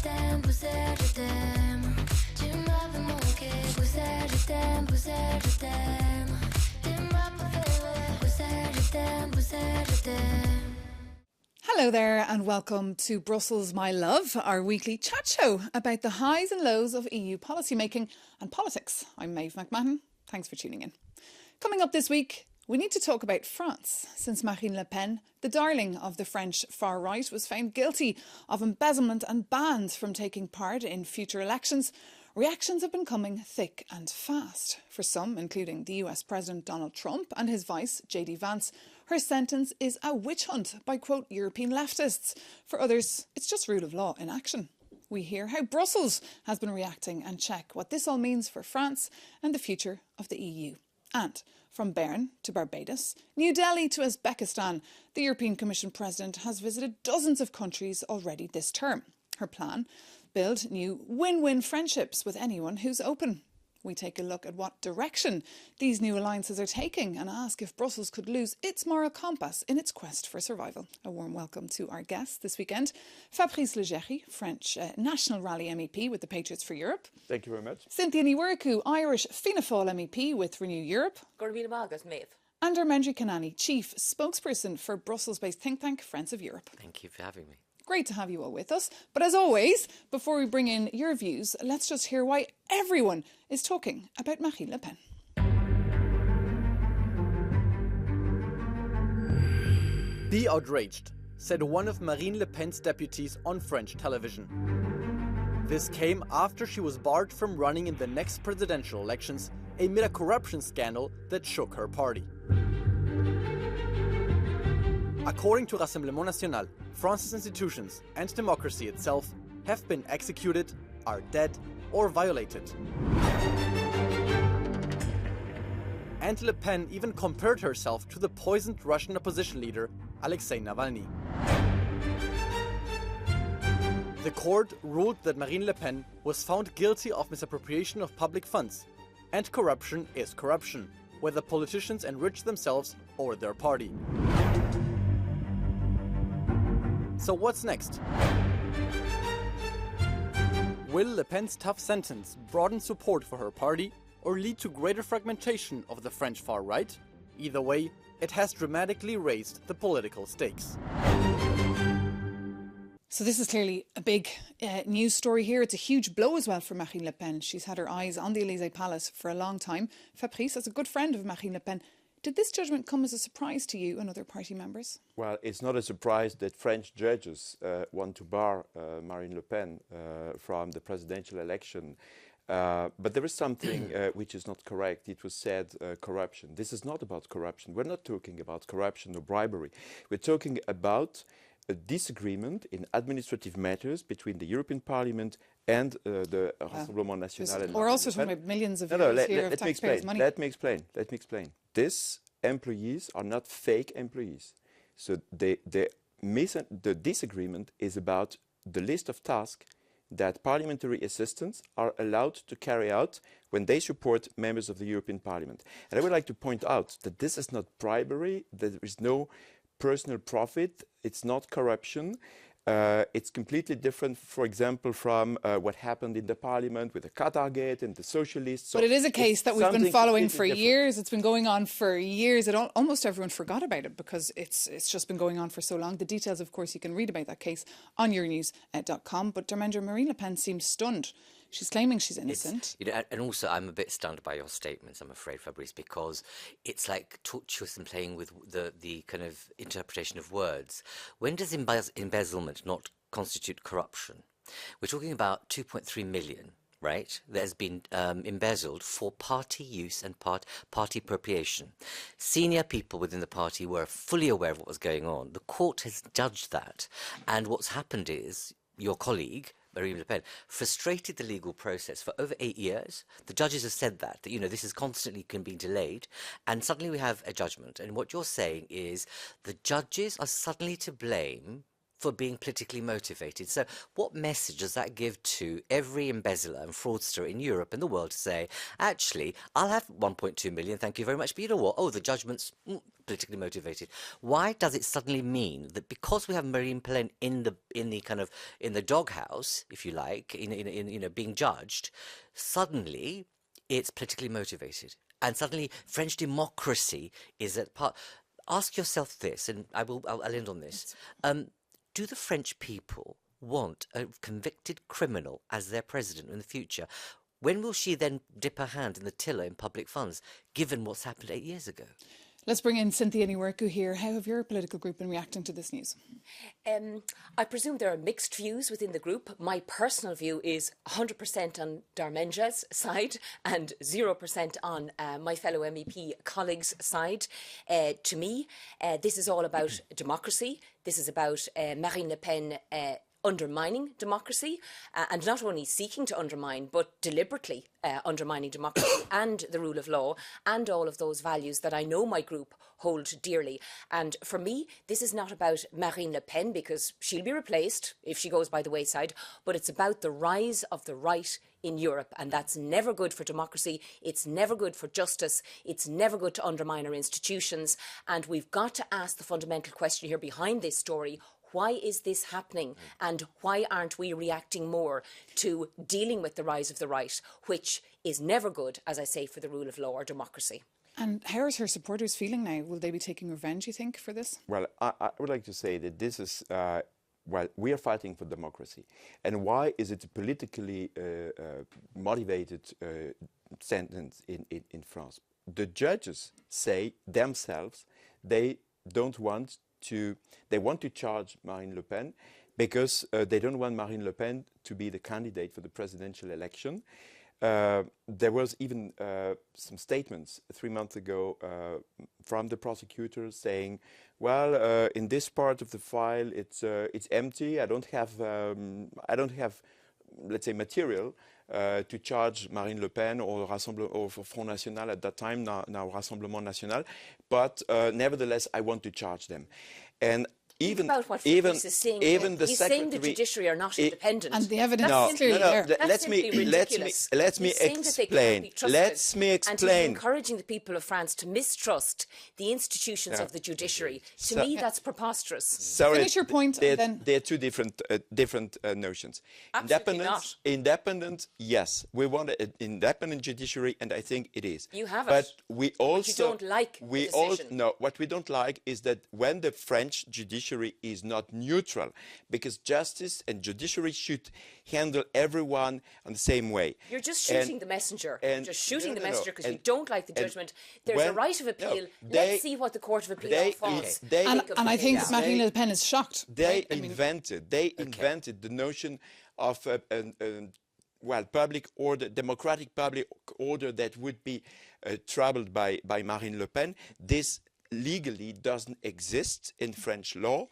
t'aime, Bruxelles, je t'aime. Tu m'as fait manquer, Bruxelles, je t'aime, Bruxelles, je t'aime. Tu m'as préféré, Bruxelles, je t'aime, Bruxelles, je t'aime. Hello there and welcome to Brussels, My Love, our weekly chat show about the highs and lows of EU policymaking and politics. I'm Maeve McMahon. Thanks for tuning in. Coming up this week, we need to talk about France, since Marine Le Pen, the darling of the French far right, was found guilty of embezzlement and banned from taking part in future elections. Reactions have been coming thick and fast. For some, including the US President Donald Trump and his vice, JD Vance, her sentence is a witch hunt by, quote, European leftists. For others, it's just rule of law in action. We hear how Brussels has been reacting and check what this all means for France and the future of the EU. And from Bern to Barbados, New Delhi to Uzbekistan, the European Commission President has visited dozens of countries already this term. Her plan? Build new win-win friendships with anyone who's open. We take a look at what direction these new alliances are taking and ask if Brussels could lose its moral compass in its quest for survival. A warm welcome to our guest this weekend, Fabrice Legeri, French National Rally MEP with the Patriots for Europe. Thank you very much. Cynthia Niweriku, Irish Fianna Fáil MEP with Renew Europe. And Armendri Kanani, Chief Spokesperson for Brussels-based think tank Friends of Europe. Thank you for having me. Great to have you all with us. But as always, before we bring in your views, let's just hear why everyone is talking about Marine Le Pen. Be outraged, said one of Marine Le Pen's deputies on French television. This came after she was barred from running in the next presidential elections amid a corruption scandal that shook her party. According to Rassemblement National, France's institutions and democracy itself have been executed, are dead, or violated. And Le Pen even compared herself to the poisoned Russian opposition leader Alexei Navalny. The court ruled that Marine Le Pen was found guilty of misappropriation of public funds, and corruption is corruption, whether politicians enrich themselves or their party. So what's next? Will Le Pen's tough sentence broaden support for her party or lead to greater fragmentation of the French far right? Either way, it has dramatically raised the political stakes. So this is clearly a big news story here. It's a huge blow as well for Marine Le Pen. She's had her eyes on the Élysée Palace for a long time. Fabrice, as a good friend of Marine Le Pen, did this judgment come as a surprise to you and other party members? Well, it's not a surprise that French judges want to bar Marine Le Pen from the presidential election. But there is something which is not correct. It was said corruption. This is not about corruption. We're not talking about corruption or bribery. We're talking about a disagreement in administrative matters between the European Parliament and the Rassemblement National. We're also talking about millions of euros here of taxpayers' money. Let me explain. These employees are not fake employees. So the disagreement is about the list of tasks that parliamentary assistants are allowed to carry out when they support members of the European Parliament. And I would like to point out that this is not bribery, there is no personal profit, it's not corruption. It's completely different, for example, from what happened in the parliament with the Qatar Gate and the socialists. But it is a case that we've been following for years. It's been going on for years. Almost everyone forgot about it because it's just been going on for so long. The details, of course, you can read about that case on euronews.com. But Darmendra, Marine Le Pen seems stunned. She's claiming she's innocent. And also, I'm a bit stunned by your statements, I'm afraid, Fabrice, because it's like tortuous and playing with the kind of interpretation of words. When does embezzlement not constitute corruption? We're talking about 2.3 million, right, that has been embezzled for party use and party appropriation. Senior people within the party were fully aware of what was going on. The court has judged that. And what's happened is your colleague, Marine Le Pen, frustrated the legal process for over 8 years. The judges have said that this is constantly being delayed, and suddenly we have a judgment. And what you're saying is the judges are suddenly to blame for being politically motivated. So what message does that give to every embezzler and fraudster in Europe and the world to say, actually, I'll have 1.2 million, thank you very much, but you know what? Oh, the judgment's politically motivated. Why does it suddenly mean that because we have Marine Le Pen in the doghouse, if you like, in being judged, suddenly it's politically motivated, and suddenly French democracy is at part. Ask yourself this, and I'll end on this. Do the French people want a convicted criminal as their president in the future? When will she then dip her hand in the tiller in public funds, given what's happened 8 years ago? Let's bring in Cynthia Niwerku here. How have your political group been reacting to this news? I presume there are mixed views within the group. My personal view is 100% on Darmenja's side and 0% on my fellow MEP colleagues' side. To me, this is all about democracy. This is about Marine Le Pen undermining democracy, and not only seeking to undermine, but deliberately undermining democracy and the rule of law and all of those values that I know my group hold dearly. And for me, this is not about Marine Le Pen, because she'll be replaced if she goes by the wayside, but it's about the rise of the right in Europe, and that's never good for democracy. It's never good for justice. It's never good to undermine our institutions. And we've got to ask the fundamental question here behind this story: why is this happening, and why aren't we reacting more to dealing with the rise of the right, which is never good, as I say, for the rule of law or democracy? And how are her supporters feeling now? Will they be taking revenge, you think, for this? Well, I would like to say that this is, we are fighting for democracy. And why is it a politically motivated sentence in France? The judges say themselves they want to charge Marine Le Pen because they don't want Marine Le Pen to be the candidate for the presidential election. There was even some statements 3 months ago from the prosecutors saying, well, in this part of the file, it's empty. I don't have, let's say, material to charge Marine Le Pen or Front National at that time, now Rassemblement National, but nevertheless, I want to charge them. And even about what even is saying, the he's secretary, saying the judiciary are not independent. And the evidence is That's clearly there. That's simply ridiculous. Let me He's saying that they can't be trusted, Let me and he's explain. encouraging the people of France to mistrust the institutions of the judiciary. To me, that's preposterous. Sorry, Finish your point, and then... They're two different notions. Absolutely not. Independent, yes. We want an independent judiciary, and I think it is. You have but it. we also, But you don't like the decision. No, what we don't like is that when the French judiciary is not neutral, because justice and judiciary should handle everyone in the same way. You're just shooting the messenger. You're just shooting the messenger because you And- don't like the judgment. There's a right of appeal. Let's see what the Court of Appeal falls. And I think Marine Le Pen is shocked. They right? invented the notion of public order, democratic public order that would be troubled by Marine Le Pen. This legally doesn't exist in French law.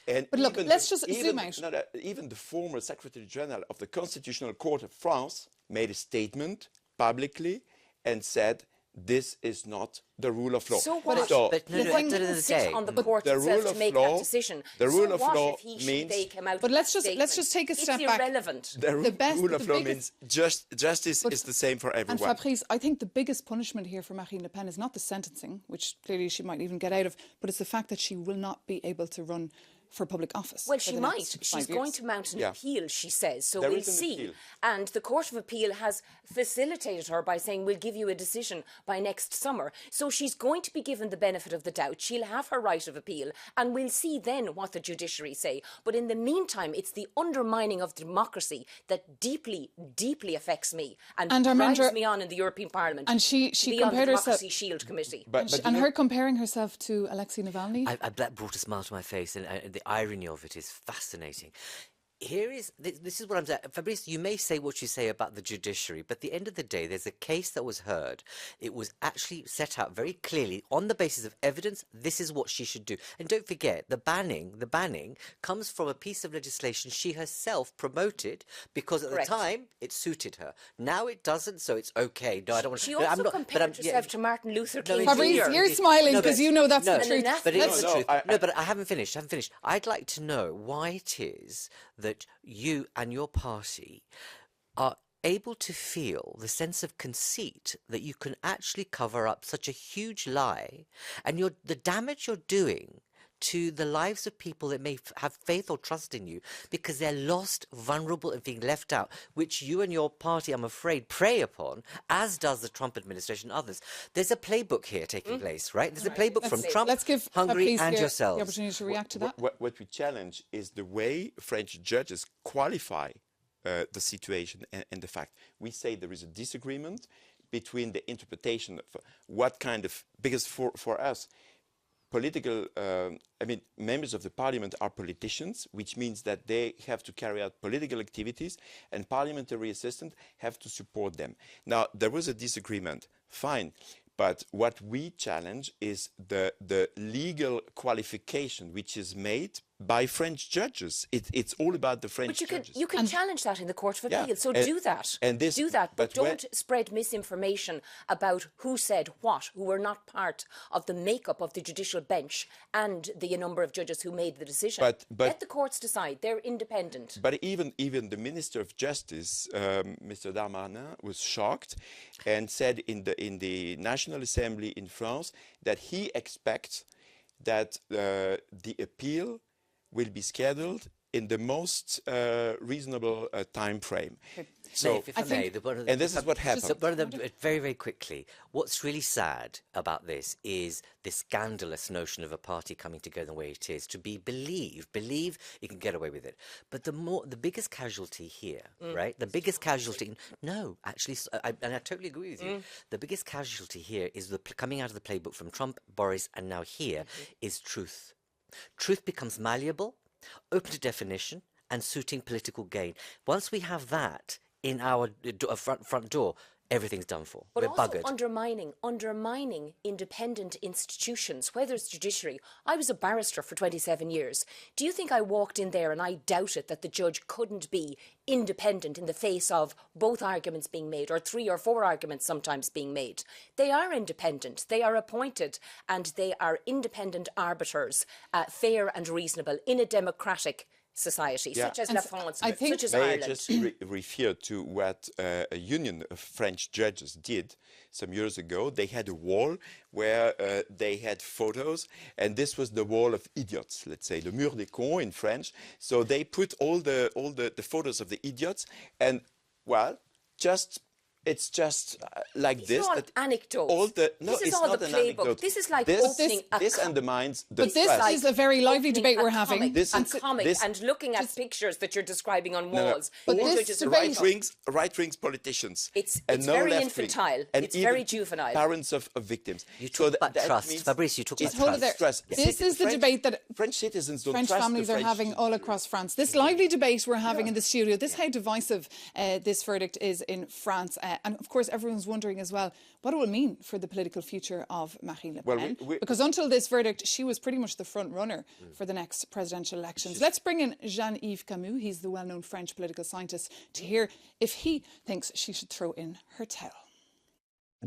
And But look, let's just zoom out. Even the former Secretary General of the Constitutional Court of France made a statement publicly and said, this is not the rule of law. So what? But no, The no, thing at the end of didn't the sit day, on the court the itself rule to of make law- that decision. the rule so of what law if he, means- they came out But with let's a just statement? take a step it's back. irrelevant. The best- rule of the law biggest- means justice is the same for And everyone. Fabrice, I think the biggest punishment here for Marine Le Pen is not the sentencing, which clearly she might even get out of, but it's the fact that she will not be able to run for public office. Well, for she the might. next 5 She's years. going to mount an appeal, she says. So There we'll is an see. appeal. And the Court of Appeal has facilitated her by saying, we'll give you a decision by next summer. So she's going to be given the benefit of the doubt. She'll have her right of appeal, and we'll see then what the judiciary say. But in the meantime, it's the undermining of democracy that deeply, deeply affects me and drives Armandra- me on in the European Parliament. And she to be on the compared herself... Democracy Shield Committee. And her comparing herself to Alexei Navalny. that brought a smile to my face, and the irony of it is fascinating. Here is this is what I'm saying, Fabrice. You may say what you say about the judiciary, but at the end of the day, there's a case that was heard. It was actually set out very clearly on the basis of evidence. This is what she should do. And don't forget, the banning comes from a piece of legislation she herself promoted because at Correct. the time it suited her. Now it doesn't, so it's okay. No, I don't want to. She also compared herself to Martin Luther King Fabrice, Jr. you're smiling because you know that's the And truth. anathema. But it's the No, truth. I- No, but I haven't finished. I'd like to know why it is that you and your party are able to feel the sense of conceit that you can actually cover up such a huge lie, and the damage you're doing to the lives of people that may have faith or trust in you because they're lost, vulnerable, and being left out, which you and your party, I'm afraid, prey upon, as does the Trump administration and others. There's a playbook here taking place, right? There's a playbook from Trump, Let's give Hungary, Fabrice and here yourselves. the opportunity to react to that. What we challenge is the way French judges qualify the situation and the fact. We say there is a disagreement between the interpretation of what kind of, because for us, political, members of the parliament are politicians, which means that they have to carry out political activities and parliamentary assistants have to support them. Now, there was a disagreement, fine. But what we challenge is the legal qualification which is made by French judges. It's all about the French But judges. you can challenge that in the Court of Appeal. Yeah, So and- do that. and this- do that. But but when- don't spread misinformation about who said what, who were not part of the makeup of the judicial bench and the number of judges who made the decision. But- Let the courts decide. They're independent. But even the Minister of Justice, Mr. Darmanin, was shocked and said in the National Assembly in France that he expects that the appeal will be scheduled in the most reasonable time frame. So, If I may, and this is what happened. Very, very quickly, what's really sad about this is this scandalous notion of a party coming together the way it is, to believe you can get away with it. But the biggest casualty here, right? The biggest casualty, no, actually, and I totally agree with you. The biggest casualty here is coming out of the playbook from Trump, Boris, and now here is truth. Truth becomes malleable, open to definition, and suiting political gain. Once we have that in our front door, everything's done for. But We're also buggered. undermining independent institutions, whether it's judiciary. I was a barrister for 27 years. Do you think I walked in there and I doubted that the judge couldn't be independent in the face of both arguments being made, or 3 or 4 arguments sometimes being made? They are independent. They are appointed, and they are independent arbiters, fair and reasonable in a democratic society, such as La France, I think- such as May I Ireland. just refer to what a union of French judges did some years ago? They had a wall where they had photos, and this was the wall of idiots, let's say, the mur des cons in French. So they put all the photos of the idiots, and well, it's just like These this. are all that anecdotes. No, This is it's all not the an playbook. anecdote. This is like this, opening a this co- undermines the But this press. is a very lively Opening debate a we're having. comic, This a is- comic this- and looking at pictures that you're describing on walls. But All this judges are debate- right-wing politicians. It's and no very left-wing. infantile. And It's even very juvenile. Parents of victims. You So talk about that trust. means- Fabrice, you talk about Just hold it there. trust. This is the debate that French citizens don't French trust the families are French having all across France. This lively debate we're having in the studio, this how divisive this verdict is in France. And of course, everyone's wondering as well what it will mean for the political future of Marine Le Pen. Well, because until this verdict, she was pretty much the front runner for the next presidential elections. Let's bring in Jean-Yves Camus. He's the well-known French political scientist, to hear if he thinks she should throw in her towel.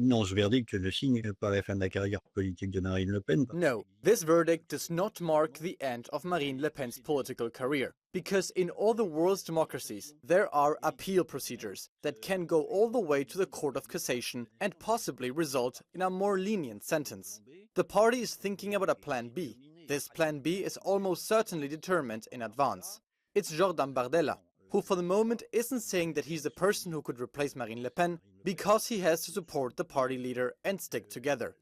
Non, ce verdict ne signe pas la fin de la carrière politique de Marine Le Pen. No, this verdict does not mark the end of Marine Le Pen's political career, because in all the world's democracies, there are appeal procedures that can go all the way to the Court of Cassation and possibly result in a more lenient sentence. The party is thinking about a plan B. This plan B is almost certainly determined in advance. It's Jordan Bardella, who for the moment isn't saying that he's the person who could replace Marine Le Pen because he has to support the party leader and stick together.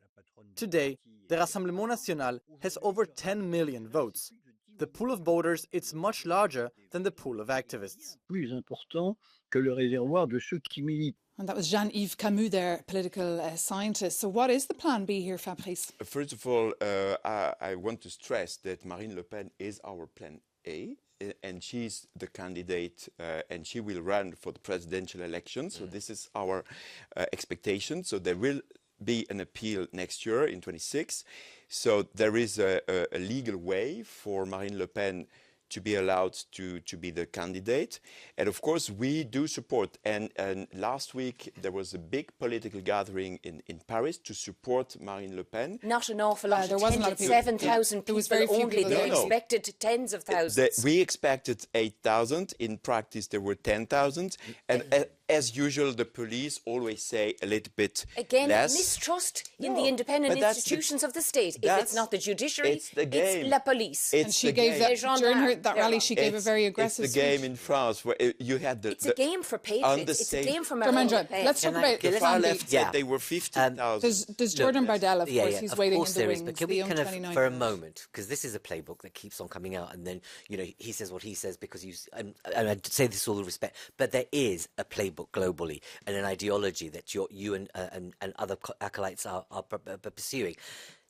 Today, the Rassemblement National has over 10 million votes. The pool of voters is much larger than the pool of activists. Plus important que le réservoir de ceux qui militent. And that was Jean-Yves Camus there, political scientist. So what is the plan B here, Fabrice? First of all, I want to stress that Marine Le Pen is our plan A. and she's the candidate, and she will run for the presidential election. So this is our expectation. So there will be an appeal next year in 26. So there is a legal way for Marine Le Pen to be allowed to be the candidate. And of course, we do support. And last week, there was a big political gathering in Paris to support Marine Le Pen. Not an awful lot. There wasn't a lot of people. 7,000 There people was very few only. people They there. expected tens of thousands. We expected 8,000. In practice, there were 10,000. And as usual, the police always say a little bit Again, less. mistrust in No, the independent but that's institutions of the state. If it's that's- not the judiciary, it's the game. la police. And she gave that, Gendarmes, during that they're rally, wrong. she gave a very aggressive It's the game speech. in France where you had the. It's a game for patriots. It's a game for Marine Le Darmendra, Pen. let's talk Can I- about can The I- far Sandy. left Yeah. said they were 50,000. There's Jordan Bardella, of course, who's of waiting course in the there wings. is, but can the we young kind of, 29 for a -year-old. moment, because this is a playbook that keeps on coming out, and then, you know, he says what he says because and I say this with all respect, but there is a playbook globally and an ideology that you and other acolytes are pursuing.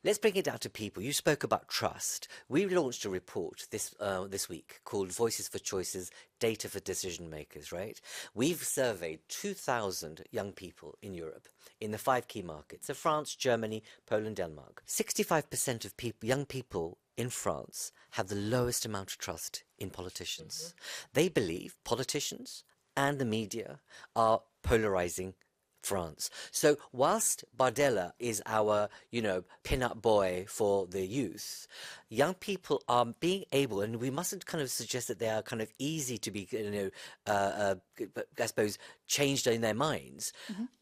Let's bring it down to people. You spoke about trust. We launched a report this week called Voices for Choices, Data for Decision Makers, right? We've surveyed 2,000 young people in Europe in the 5 key markets of France, Germany, Poland, Denmark. 65% of young people in France have the lowest amount of trust in politicians. They believe politicians and the media are polarizing France. So whilst Bardella is our, pin-up boy for the youth, young people are being able, and we mustn't kind of suggest that they are kind of easy to be, I suppose, changed in their minds.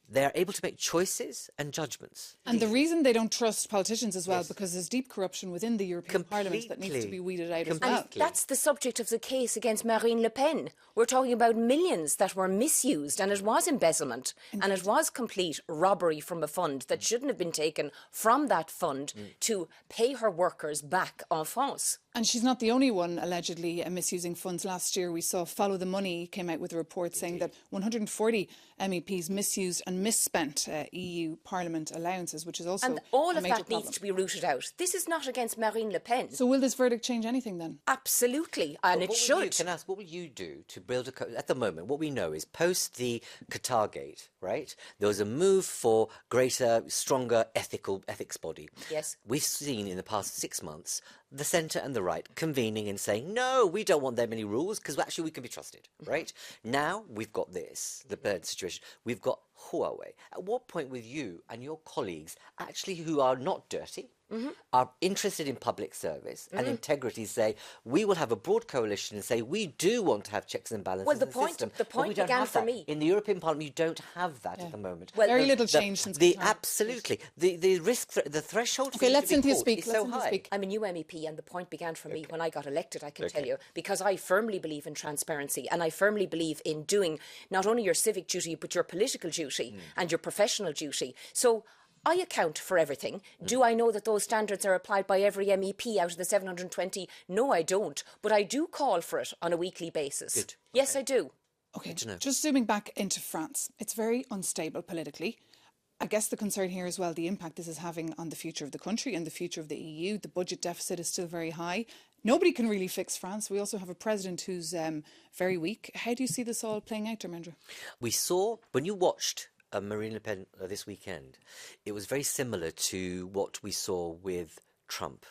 They're able to make choices and judgments. And the reason they don't trust politicians as well, because there's deep corruption within the European Parliament that needs to be weeded out as well. And that's the subject of the case against Marine Le Pen. We're talking about millions that were misused, and it was embezzlement, and it was complete robbery from a fund that shouldn't have been taken from that fund to pay her workers back en France. And she's not the only one allegedly misusing funds. Last year we saw Follow the Money came out with a report saying that 140 MEPs misused and misspent EU Parliament allowances, which is also And all a of major that problem. needs to be rooted out. This is not against Marine Le Pen. So will this verdict change anything then? Absolutely, and it should. Can I ask, what will you do to build at the moment, what we know is post the Qatargate, right? There was a move for greater, stronger ethics body. Yes. We've seen in the past 6 months the centre and the right convening and saying, no, we don't want that many rules because actually we can be trusted, right? Now we've got the bird situation. We've got Huawei. At what point will you and your colleagues, actually who are not dirty, are interested in public service and integrity, say, we will have a broad coalition and say, we do want to have checks and balances Well, the in point- system. the But we point don't began have for that. me. In the European Parliament, you don't have that at the moment. Well, Very little change since the Qatar. absolutely the risk, the threshold. For Okay, you let to be Cynthia caught speak. is Let so Cynthia high. speak. I'm a new MEP, and the point began for me when I got elected, I can tell you, because I firmly believe in transparency, and I firmly believe in doing not only your civic duty, but your political duty and your professional duty. So I account for everything. Do I know that those standards are applied by every MEP out of the 720? No, I don't. But I do call for it on a weekly basis. Good. Yes, I do. Okay, just zooming back into France, it's very unstable politically. I guess the concern here as well, the impact this is having on the future of the country and the future of the EU. The budget deficit is still very high. Nobody can really fix France. We also have a president who's very weak. How do you see this all playing out, Darmendra? We saw, when you watched Marine Le Pen this weekend, it was very similar to what we saw with Trump,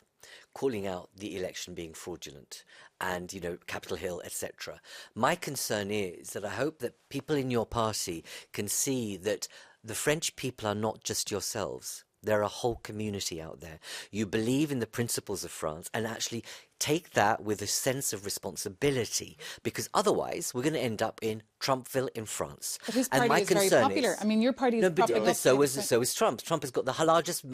calling out the election being fraudulent and, Capitol Hill, etc. My concern is that I hope that people in your party can see that the French people are not just yourselves. They're a whole community out there. You believe in the principles of France and actually take that with a sense of responsibility, because otherwise we're going to end up in Trumpville in France. But his And party my is very concern popular. I mean, your party is No, but propping up so the- is Trump. Trump has got the largest,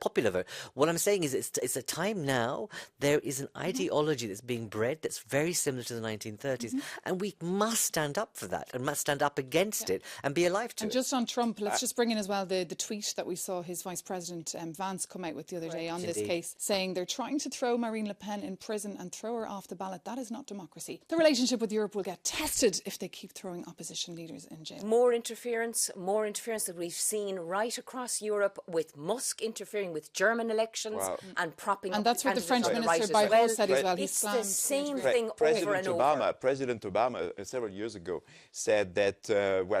popular vote. What I'm saying is it's a time now. There is an ideology that's being bred that's very similar to the 1930s, and we must stand up for that and must stand up against it and be alive to And it. just on Trump, let's just bring in as well the tweet that we saw his Vice President Vance come out with the other day on this Indeed. case, saying they're trying to throw Marine Le Pen in prison and throw her off the ballot. That is not democracy. The relationship with Europe will get tested if they keep throwing opposition leaders in jail. More interference that we've seen right across Europe, with Musk interfering with German elections and propping up. And that's what the French Minister right Bayrou said as well. It's the same thing over and over. President Obama, several years ago, said that,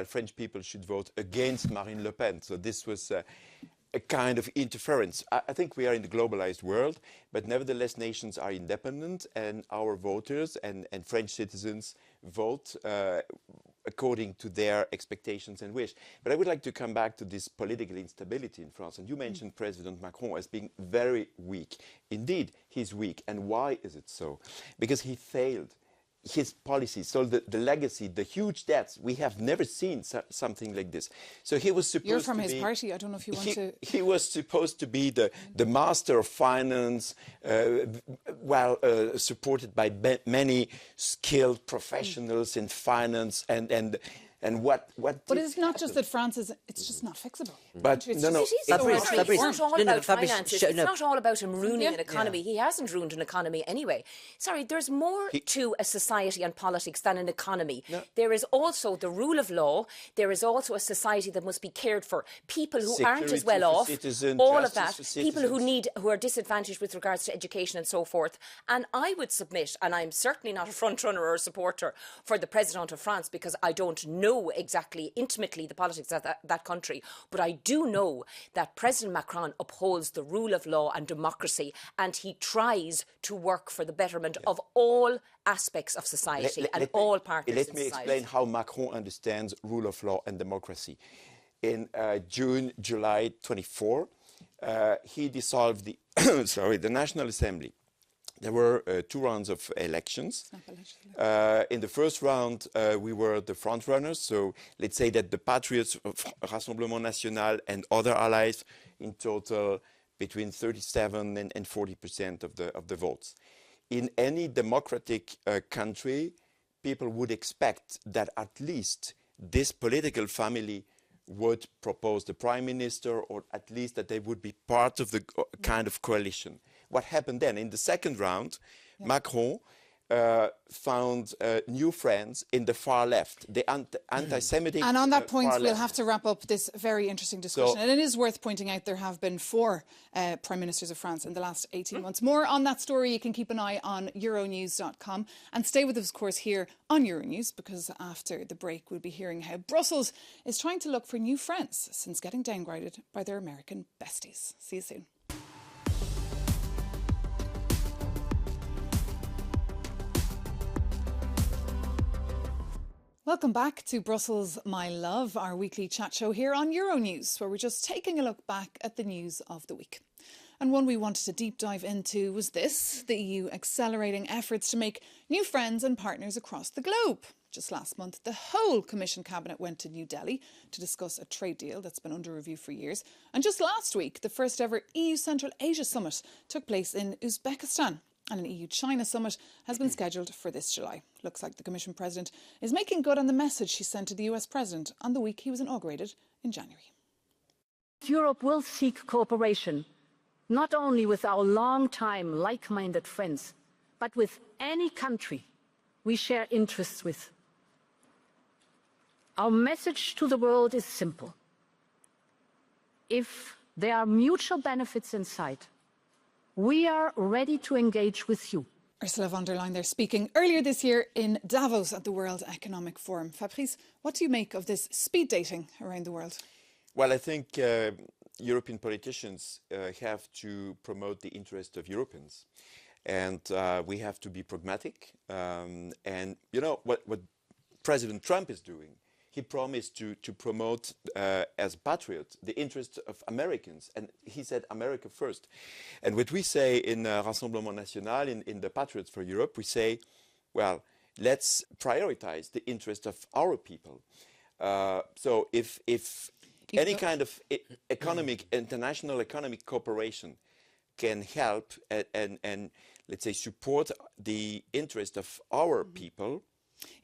French people should vote against Marine Le Pen. So this was a kind of interference. I think we are in the globalized world, but nevertheless nations are independent, and our voters and French citizens vote according to their expectations and wish. But I would like to come back to this political instability in France. And you mentioned President Macron as being very weak. Indeed, he's weak. And why is it so? Because he failed his policies. So the legacy, the huge debts, we have never seen something like this. So he was supposed to be... You're from his party. I don't know if you want to... He was supposed to be the master of finance, supported by many skilled professionals in finance and what But it's not just that France is, it's just not fixable. But It's not all about finances. It's not all about him ruining an economy. He hasn't ruined an economy anyway. Sorry, there's more to a society and politics than an economy. There is also the rule of law. There is also a society that must be cared for. People who aren't as well off, all of that. People who are disadvantaged with regards to education and so forth. And I would submit, and I'm certainly not a front runner or a supporter for the President of France, because I don't know exactly intimately the politics of that country, but I do know that President Macron upholds the rule of law and democracy, and he tries to work for the betterment of all aspects of society and all parties in society. Let me explain how Macron understands rule of law and democracy. In July 24, he dissolved the the National Assembly. There were 2 rounds of elections. In the first round, we were the front runners. So let's say that the Patriots, Rassemblement National, and other allies, in total, between 37 and 40% of the votes. In any democratic country, people would expect that at least this political family would propose the prime minister, or at least that they would be part of the kind of coalition. What happened then? In the second round, Macron found new friends in the far left, the anti-Semitic. And on that point, we'll have to wrap up this very interesting discussion. And it is worth pointing out there have been 4 Prime Ministers of France in the last 18 months. More on that story, you can keep an eye on Euronews.com. And stay with us, of course, here on Euronews, because after the break, we'll be hearing how Brussels is trying to look for new friends since getting downgraded by their American besties. See you soon. Welcome back to Brussels, My Love, our weekly chat show here on Euronews, where we're just taking a look back at the news of the week. And one we wanted to deep dive into was this: the EU accelerating efforts to make new friends and partners across the globe. Just last month, the whole Commission cabinet went to New Delhi to discuss a trade deal that's been under review for years. And just last week, the first ever EU Central Asia Summit took place in Uzbekistan. And an EU-China summit has been scheduled for this July. Looks like the Commission President is making good on the message she sent to the US President on the week he was inaugurated in January. Europe will seek cooperation, not only with our long-time like-minded friends, but with any country we share interests with. Our message to the world is simple. If there are mutual benefits in sight, we are ready to engage with you. Ursula von der Leyen there speaking earlier this year in Davos at the World Economic Forum. Fabrice, what do you make of this speed dating around the world? Well, I think European politicians have to promote the interest of Europeans. And we have to be pragmatic. And you know what President Trump is doing? He promised to promote, as a patriot, the interests of Americans. And he said America first. And what we say in Rassemblement National, in the Patriots for Europe, we say, well, let's prioritize the interest of our people. So if any kind of international economic cooperation can help and let's say support the interest of our people,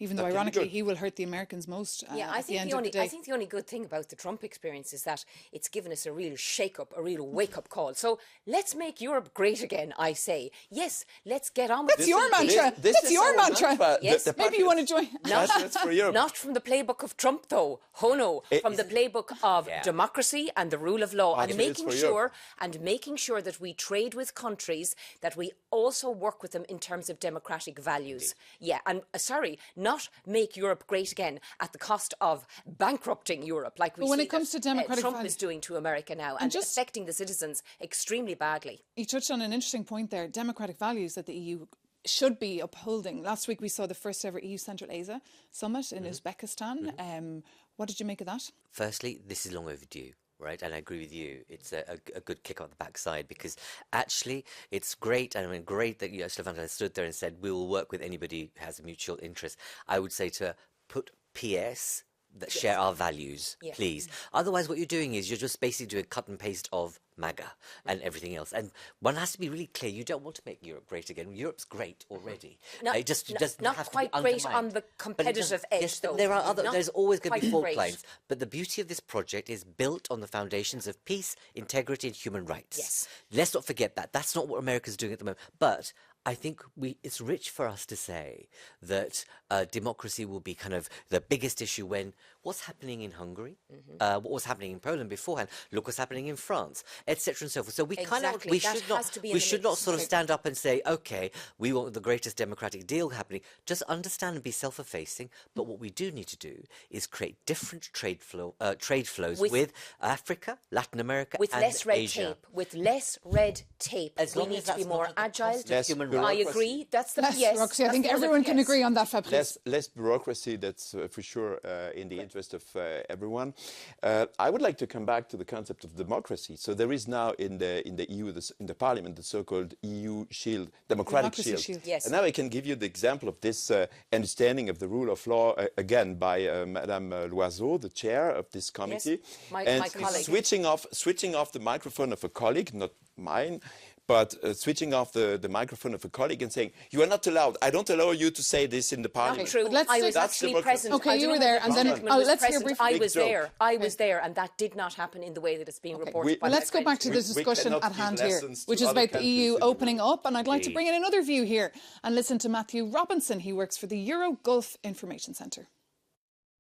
Even though, That can be ironically, good. he will hurt the Americans most Yeah, at the end of the day. I think the only good thing about the Trump experience is that it's given us a real shake-up, a real wake-up call. So let's make Europe great again, I say. Yes, let's get on with That's it. your mantra. That's is your our mantra. Yes. The Maybe you want to join. Patriots for Europe. Not from the playbook of Trump, though. Oh no, from the playbook of democracy and the rule of law, and Patriots making for sure Europe. that we trade with countries, that we also work with them in terms of democratic values. Yeah, and sorry, not make Europe great again at the cost of bankrupting Europe, like we But when see it comes that, to democratic Trump values- is doing to America now, and just- affecting the citizens extremely badly. You touched on an interesting point there, democratic values that the EU should be upholding. Last week we saw the first ever EU Central Asia summit in Uzbekistan. What did you make of that? Firstly, this is long overdue. Right, and I agree with you. It's a good kick up the backside, because actually it's great, and I mean, great that Ursula von der Leyen stood there and said we will work with anybody who has a mutual interest. I would say to her, put PS that share our values, please. Otherwise, what you're doing is you're just basically doing a cut and paste of MAGA and everything else. And one has to be really clear: you don't want to make Europe great again. Europe's great already. Not, It just not- doesn't not have quite to be great on undermined. the But it competitive doesn't- edge, yes, though. there are other. Not There's always going to be quite fault great. lines. But the beauty of this project is built on the foundations of peace, integrity, and human rights. Yes. Let's not forget that. That's not what America's doing at the moment. But I think it's rich for us to say that democracy will be kind of the biggest issue when what's happening in Hungary, what was happening in Poland beforehand, look what's happening in France, etc. and so forth. So we kind of Exactly. we That should not has to be in we the should mix. not sort of stand up and say, okay, we want the greatest democratic deal happening. Just understand and be self-effacing. But what we do need to do is create different trade flows with Africa, Latin America, With and less red Asia. tape. With less red tape. As We long need as to be that's more not at the agile. cost of Less human bureaucracy. I rights. agree. That's the Less yes. bureaucracy. I that's think the other everyone can yes. agree on that, Fabrice. Less bureaucracy, that's for sure in the interest of everyone. I would like to come back to the concept of democracy. So there is now in the EU, in the Parliament, the so-called EU Shield, Democratic Democracy Shield. Shield. Yes. And now I can give you the example of this understanding of the rule of law, again, by Madame Loiseau, the chair of this committee. my and colleague. switching off the microphone of a colleague, not mine, but switching off the microphone of a colleague and saying, you are not allowed, I don't allow you to say this in the Parliament. Not true. But let's I take- was That's actually democracy. present. Okay, I you don't were know there, whether and the then- gentleman oh, was let's hear present. briefly. I Big was joke. there. I was there, and that did not happen in the way that it's being reported. by Well, my let's go French back to the colleagues. We discussion cannot at give hand here, lessons to which is other about the countries EU in the opening world. up. And I'd like to bring in another view here and listen to Matthew Robinson. He works for the Euro Gulf Information Centre.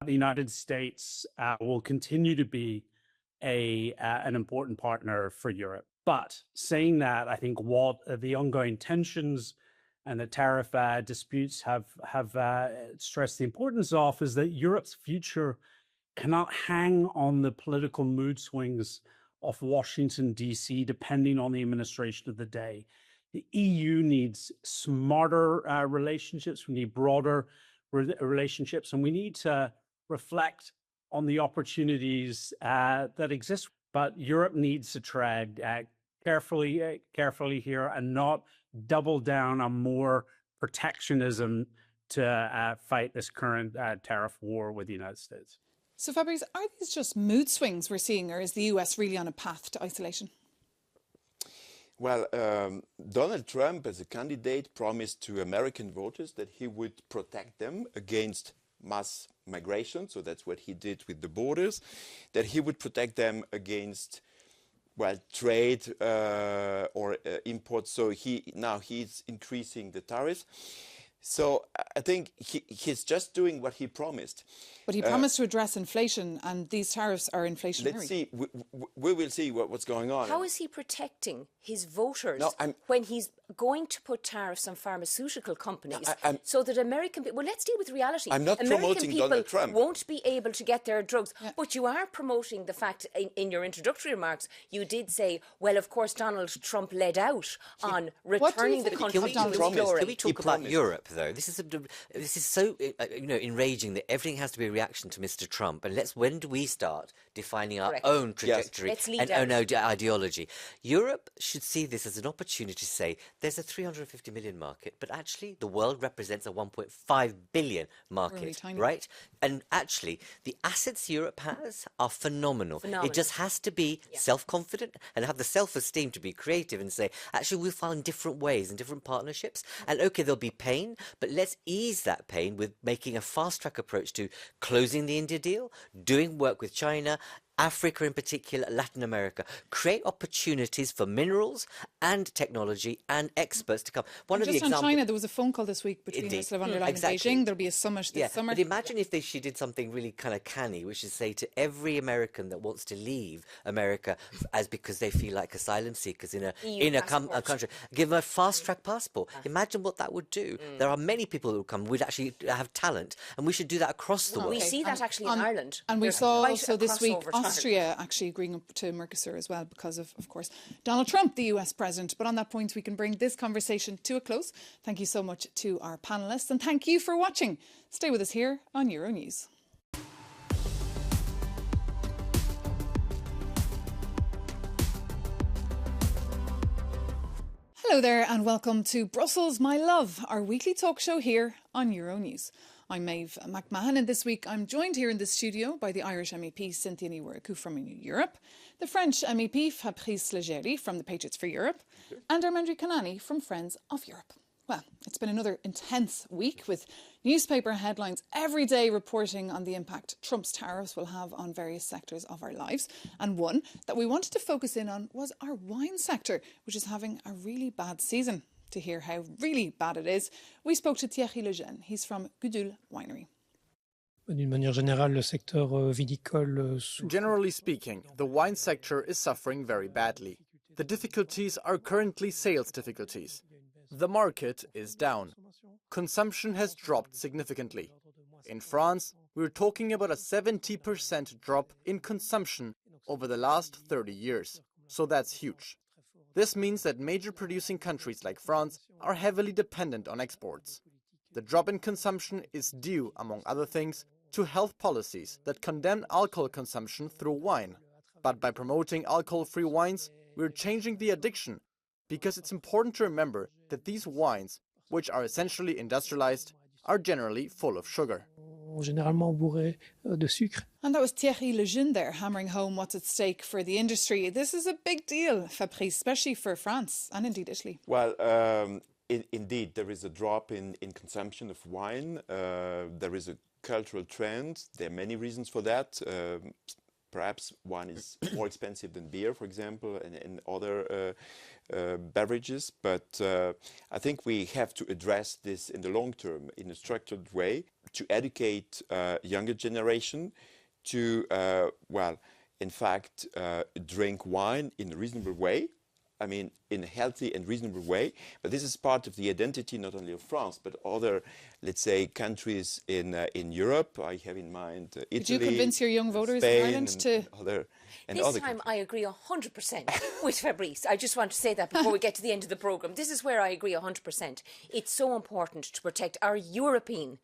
The United States will continue to be an important partner for Europe. But saying that, I think what the ongoing tensions and the tariff disputes have stressed the importance of is that Europe's future cannot hang on the political mood swings of Washington, D.C., depending on the administration of the day. The EU needs smarter relationships. We need broader relationships, and we need to reflect on the opportunities that exist. But Europe needs to tread carefully here and not double down on more protectionism to fight this current tariff war with the United States. So, Fabrice, are these just mood swings we're seeing, or is the US really on a path to isolation? Well, Donald Trump, as a candidate, promised to American voters that he would protect them against mass migration. So that's what he did with the borders, that he would protect them against, well, trade or imports. So he's increasing the tariffs. So I think he's just doing what he promised. But he promised to address inflation, and these tariffs are inflationary. Let's see. We will see what's going on. How is he protecting his voters No, when he's going to put tariffs on pharmaceutical companies I'm- so that American people... Well, let's deal with reality. I'm not American promoting people Donald Trump. won't be able to get their drugs. But you are promoting the fact, in your introductory remarks, you did say, well, of course, Donald Trump led out on returning the think country of to Donald its Trump? glory. Can we talk about promised. Europe, though? This is so enraging that everything has to be a reaction to Mr. Trump. And when do we start defining our Correct. own trajectory Let's lead and out. own ideology? Europe should see this as an opportunity to say there's a 350 million market, but actually the world represents a 1.5 billion market, Really tiny. right? And actually, the assets Europe has are phenomenal. It just has to be self-confident and have the self-esteem to be creative and say, actually, we'll find different ways and different partnerships. And okay, there'll be pain, but let's ease that pain with making a fast-track approach to closing the India deal, doing work with China, Africa in particular, Latin America, create opportunities for minerals and technology and experts to come. One of the Just on examples, China, there was a phone call this week between Indeed. Ursula von der Leyen Exactly. and Beijing. There'll be a summit this summer. But imagine if she did something really kind of canny, which is say to every American that wants to leave America as because they feel like asylum seekers in a country, give them a fast track passport. Imagine what that would do. There are many people who will come. We'd actually have talent, and we should do that across the world. We see that actually in Ireland. And we There's saw quite also a this week crossover time. Austria actually agreeing up to Mercosur as well because of course, Donald Trump, the US president. But on that point, we can bring this conversation to a close. Thank you so much to our panellists and thank you for watching. Stay with us here on Euronews. Hello there and welcome to Brussels, My Love, our weekly talk show here on Euronews. I'm Maeve McMahon and this week I'm joined here in the studio by the Irish MEP Cynthia Ní Mhurchú from Renew Europe, the French MEP Fabrice Leggeri from the Patriots for Europe and Armandri Kanani from Friends of Europe. Well, it's been another intense week with newspaper headlines every day reporting on the impact Trump's tariffs will have on various sectors of our lives. And one that we wanted to focus in on was our wine sector, which is having a really bad season. To hear how really bad it is, we spoke to Thierry Lejeune. He's from Gudule Winery. D'une manière générale, le secteur vinicole souffre. Generally speaking, the wine sector is suffering very badly. The difficulties are currently sales difficulties. The market is down. Consumption has dropped significantly. In France, we're talking about a 70% drop in consumption over the last 30 years. So that's huge. This means that major producing countries like France are heavily dependent on exports. The drop in consumption is due, among other things, to health policies that condemn alcohol consumption through wine. But by promoting alcohol-free wines, we're changing the addiction, because it's important to remember that these wines, which are essentially industrialized, are generally full of sugar. Généralement bourré de sucre. And that was Thierry Lejeune there, hammering home what's at stake for the industry. This is a big deal, Fabrice, especially for France and indeed Italy. Well, indeed, there is a drop in consumption of wine. There is a cultural trend. There are many reasons for that. Perhaps wine is more expensive than beer, for example, and other beverages. But I think we have to address this in the long term in a structured way to educate younger generation to, in fact, drink wine in a reasonable way. I mean, in a healthy and reasonable way. But this is part of the identity not only of France, but other, let's say, countries in Europe. I have in mind Italy. Did you convince your young voters Spain, in Ireland to... This time I agree 100% with Fabrice. I just want to say that before we get to the end of the programme. This is where I agree 100%. It's so important to protect our European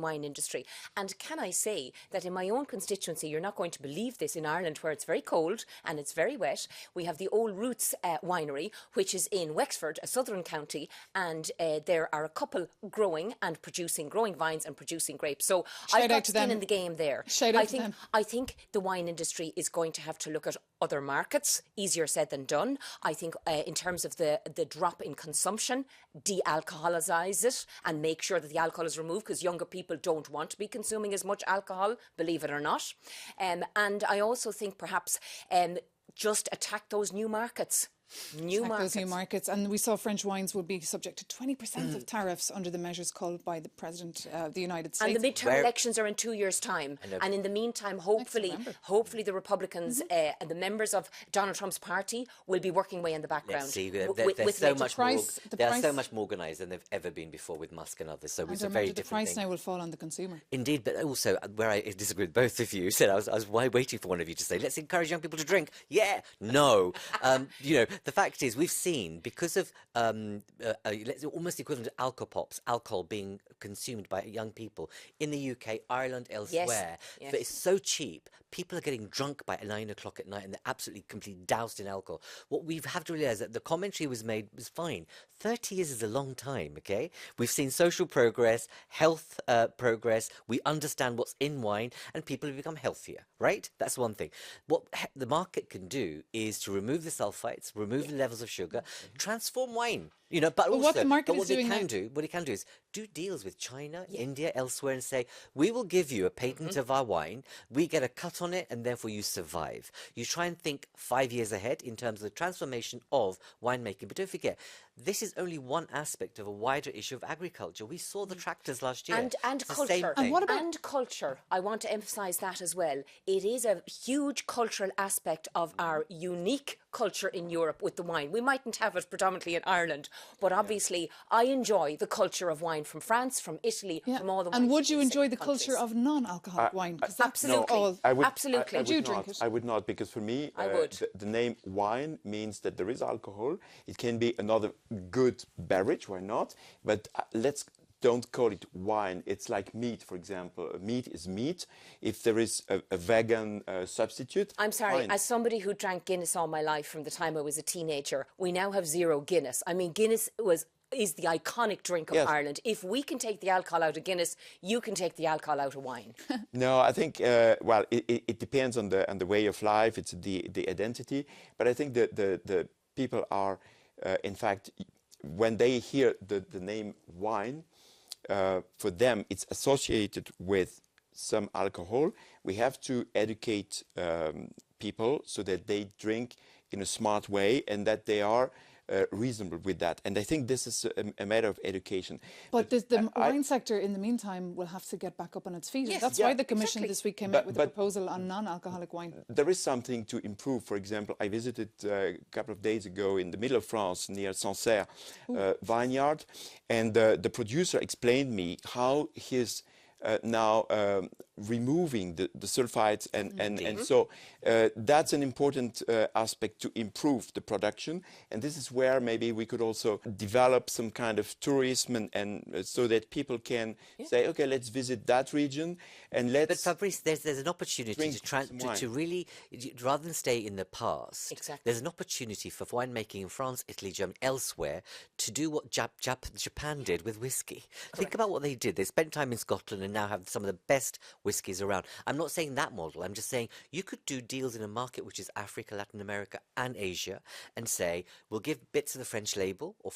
wine industry. And can I say that in my own constituency, you're not going to believe this, in Ireland where it's very cold and it's very wet, we have the Old Roots winery, which is in Wexford, a southern county, and there are a couple growing vines and producing grapes. So I've got skin in the game there. I think the wine industry is going to have to look at other markets, easier said than done. I think in terms of the drop in consumption, de-alcoholise it and make sure that the alcohol is removed, because younger people don't want to be consuming as much alcohol, believe it or not. And I also think perhaps just attack those new markets. Those new markets. And we saw French wines would be subject to 20% of tariffs under the measures called by the President of the United States. And the midterm elections are in 2 years' time. And in the meantime, hopefully the Republicans and the members of Donald Trump's party will be working away in the background. They're so much more organised than they've ever been before with Musk and others. So it's a very different thing. The price now will fall on the consumer. Indeed, but also where I disagree with both of you, said I was waiting for one of you to say, let's encourage young people to drink. Yeah, no. The fact is, we've seen, because of almost equivalent to alcohol being consumed by young people in the UK, Ireland, elsewhere, that it's so cheap, people are getting drunk by 9 o'clock at night and they're absolutely completely doused in alcohol. What we have to realize that the commentary was made was fine. 30 years is a long time, okay? We've seen social progress, health progress. We understand what's in wine and people have become healthier, right? That's one thing. What the market can do is to remove the sulfites, remove the levels of sugar, transform wine. You know, but also, what the market but is doing now, what it can do is do deals with China, India, elsewhere, and say, we will give you a patent of our wine, we get a cut on it, and therefore you survive. You try and think 5 years ahead in terms of the transformation of winemaking. But don't forget, this is only one aspect of a wider issue of agriculture. We saw the tractors last year. And It's the same culture. thing. And what about- And culture. I want to emphasise that as well. It is a huge cultural aspect of our unique culture in Europe with the wine. We mightn't have it predominantly in Ireland, but obviously I enjoy the culture of wine from France, from Italy, Yeah. from all the And wine would you enjoy the countries. culture of non-alcoholic wine? 'Cause that's Absolutely. all- Absolutely. Would you drink it? I would not, because for me, I would. the name wine means that there is alcohol. It can be another good beverage, why not? But let's don't call it wine. It's like meat, for example. Meat is meat. If there is a vegan substitute, I'm sorry, fine. as somebody who drank Guinness all my life from the time I was a teenager, we now have zero Guinness. I mean, Guinness is the iconic drink of Yes. Ireland. If we can take the alcohol out of Guinness, you can take the alcohol out of wine. No, I think well, it depends on the way of life. It's the identity. But I think the people are, in fact, when they hear the name wine, for them it's associated with some alcohol. We have to educate people so that they drink in a smart way and that they are reasonable with that. And I think this is a matter of education. But the wine sector, in the meantime, will have to get back up on its feet. Yes. That's Yeah, why the Commission exactly. this week came But- out with a but- proposal on non-alcoholic wine. There is something to improve. For example, I visited a couple of days ago in the middle of France near Sancerre vineyard, and the producer explained me how he's now removing the sulfites and so that's an important aspect to improve the production, and this is where maybe we could also develop some kind of tourism and so that people can say, okay, let's visit that region and But let's Fabrice, there's an opportunity drink some wine. to really, rather than stay in the past, Exactly. there's an opportunity for winemaking in France, Italy, Germany, elsewhere, to do what Japan did with whiskey. Think about what they did. They spent time in Scotland and now have some of the best whiskies around. I'm not saying that model. I'm just saying you could do deals in a market which is Africa, Latin America, and Asia, and say, we'll give bits of the French label or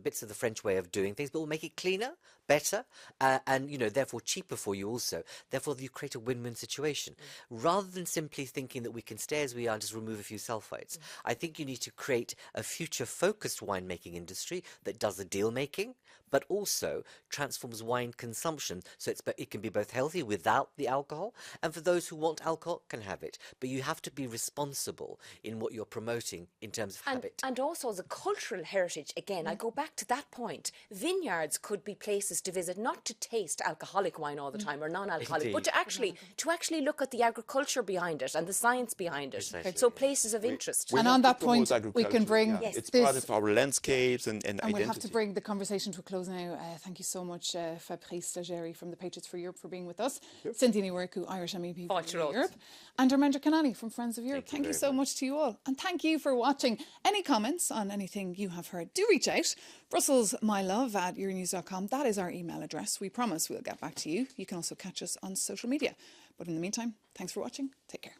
bits of the French way of doing things, but we'll make it cleaner, better, and, you know, therefore cheaper for you also. Therefore, you create a win-win situation. Rather than simply thinking that we can stay as we are and just remove a few sulfites, I think you need to create a future-focused winemaking industry that does the deal-making, but also transforms wine consumption so it can be both healthy without the alcohol, and for those who want alcohol can have it. But you have to be responsible in what you're promoting in terms of habit. And also as a cultural heritage, again, I go back to that point. Vineyards could be places to visit, not to taste alcoholic wine all the time or non-alcoholic, but Indeed. to actually look at the agriculture behind it and the science behind it. Precisely. So places of interest. We And have on to that point, promote we can agriculture, bring yeah. Yes. It's this- part of our landscapes and And identity. we'll have to bring the conversation to a close now. Thank you so much, Fabrice Legeri from the Patriots for Europe, for being with us. Cynthia Nwurku, Irish MEP for Thank you, Rose. Europe. And Armendra Kanani from Friends of Europe. Thank you so much to you all. And thank you for watching. Any comments on anything you have heard, do reach out. BrusselsMyLove@Euronews.com. That is our email address. We promise we'll get back to you. You can also catch us on social media. But in the meantime, thanks for watching. Take care.